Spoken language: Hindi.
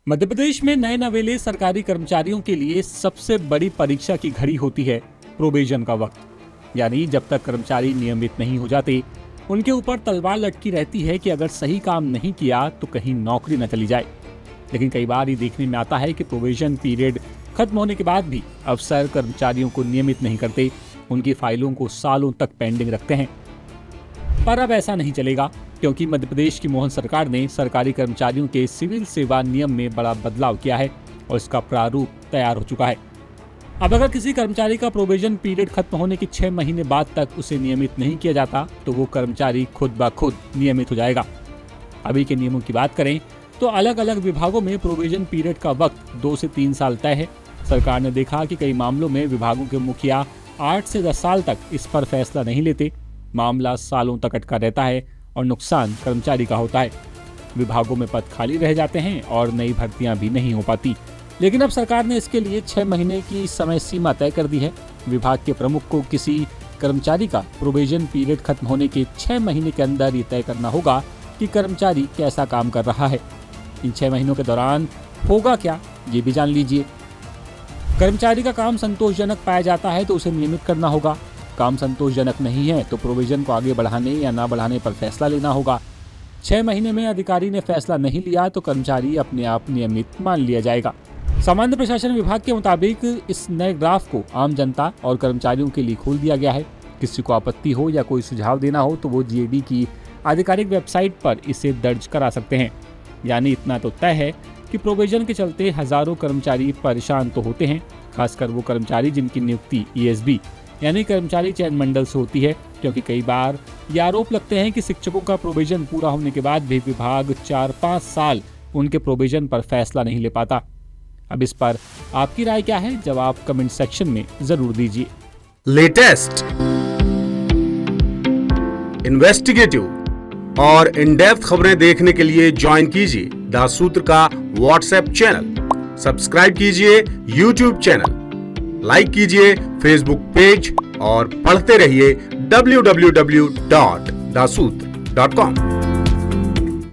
मध्य प्रदेश में नए नवेले सरकारी कर्मचारियों के लिए सबसे बड़ी परीक्षा की घड़ी होती है प्रोबेशन का वक्त। यानी जब तक कर्मचारी नियमित नहीं हो जाते, उनके ऊपर तलवार लटकी रहती है कि अगर सही काम नहीं किया तो कहीं नौकरी न चली जाए। लेकिन कई बार ये देखने में आता है कि प्रोबेशन पीरियड खत्म होने के बाद भी अफसर कर्मचारियों को नियमित नहीं करते, उनकी फाइलों को सालों तक पेंडिंग रखते हैं। पर अब ऐसा नहीं चलेगा, क्योंकि मध्य प्रदेश की मोहन सरकार ने सरकारी कर्मचारियों के सिविल सेवा नियम में बड़ा बदलाव किया है और इसका प्रारूप तैयार हो चुका है। अब अगर किसी कर्मचारी का प्रोबेशन पीरियड खत्म होने के 6 महीने बाद तक उसे नियमित नहीं किया जाता तो वो कर्मचारी खुद ब खुद नियमित हो जाएगा। अभी के नियमों की बात करें तो अलग अलग विभागों में प्रोबेशन पीरियड का वक्त 2 से 3 साल तय है। सरकार ने देखा कि कई मामलों में विभागों के मुखिया 8 से 10 साल तक इस पर फैसला नहीं लेते, मामला सालों तक अटका रहता है और नुकसान कर्मचारी का होता है। विभागों में पद खाली रह जाते हैं और नई भर्तियां भी नहीं हो पाती। लेकिन अब सरकार ने इसके लिए 6 महीने की समय सीमा तय कर दी है। विभाग के प्रमुख को किसी कर्मचारी का प्रोबेशन पीरियड खत्म होने के 6 महीने के अंदर ये तय करना होगा कि कर्मचारी कैसा काम कर रहा है। इन 6 महीनों के दौरान होगा क्या, ये भी जान लीजिए। कर्मचारी का काम संतोषजनक पाया जाता है तो उसे नियमित करना होगा। काम संतोषजनक नहीं है तो प्रोविजन को आगे बढ़ाने या ना बढ़ाने पर फैसला लेना होगा। 6 महीने में अधिकारी ने फैसला नहीं लिया तो कर्मचारी अपने आप नियमित मान लिया जाएगा। सामान्य प्रशासन विभाग के मुताबिक इस नए ड्राफ्ट को आम जनता और कर्मचारियों के लिए खोल दिया गया है। किसी को आपत्ति हो या कोई सुझाव देना हो तो वो जीएडी की आधिकारिक वेबसाइट पर इसे दर्ज करा सकते हैं। यानी इतना तो तय है कि प्रोविजन के चलते हजारों कर्मचारी परेशान तो होते हैं, खासकर वो कर्मचारी जिनकी नियुक्ति ईएसबी यानी कर्मचारी चयन मंडल से होती है, क्योंकि कई बार ये आरोप लगते हैं कि शिक्षकों का प्रोविजन पूरा होने के बाद भी विभाग 4-5 साल उनके प्रोविजन पर फैसला नहीं ले पाता। अब इस पर आपकी राय क्या है, जवाब कमेंट सेक्शन में जरूर दीजिए। लेटेस्ट, इन्वेस्टिगेटिव और इन डेप्थ खबरें देखने के लिए ज्वाइन कीजिए द सूत्र का व्हाट्सएप चैनल, सब्सक्राइब कीजिए यूट्यूब चैनल, लाइक कीजिए फेसबुक पेज और पढ़ते रहिए www.daसूत्र.com।